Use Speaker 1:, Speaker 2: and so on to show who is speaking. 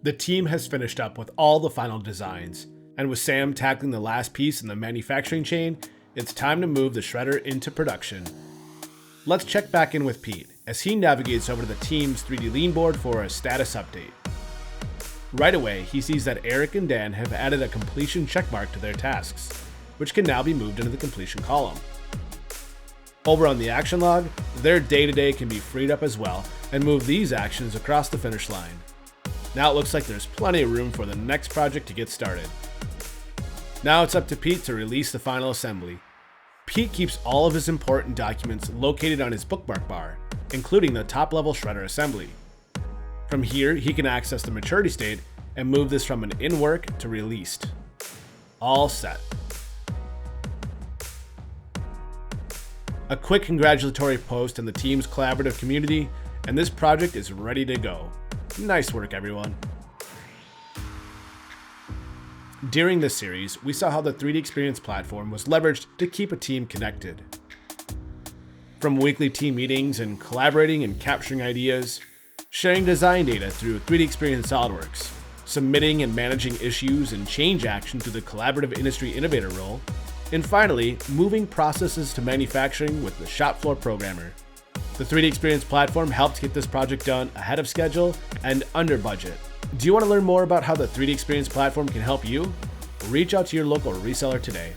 Speaker 1: The team has finished up with all the final designs, and with Sam tackling the last piece in the manufacturing chain, it's time to move the shredder into production. Let's check back in with Pete as he navigates over to the team's 3D lean board for a status update. Right away, he sees that Eric and Dan have added a completion checkmark to their tasks, which can now be moved into the completion column. Over on the action log, their day-to-day can be freed up as well and move these actions across the finish line. Now it looks like there's plenty of room for the next project to get started. Now it's up to Pete to release the final assembly. Pete keeps all of his important documents located on his bookmark bar, including the top-level shredder assembly. From here, he can access the maturity state and move this from an in work to released. All set. A quick congratulatory post in the team's collaborative community, and this project is ready to go. Nice work, everyone. During this series, we saw how the 3DEXPERIENCE platform was leveraged to keep a team connected. From weekly team meetings and collaborating and capturing ideas, sharing design data through 3DEXPERIENCE SOLIDWORKS, submitting and managing issues and change action through the collaborative industry innovator role, and finally, moving processes to manufacturing with the shop floor programmer. The 3DEXPERIENCE platform helped get this project done ahead of schedule and under budget. Do you want to learn more about how the 3DEXPERIENCE platform can help you? Reach out to your local reseller today.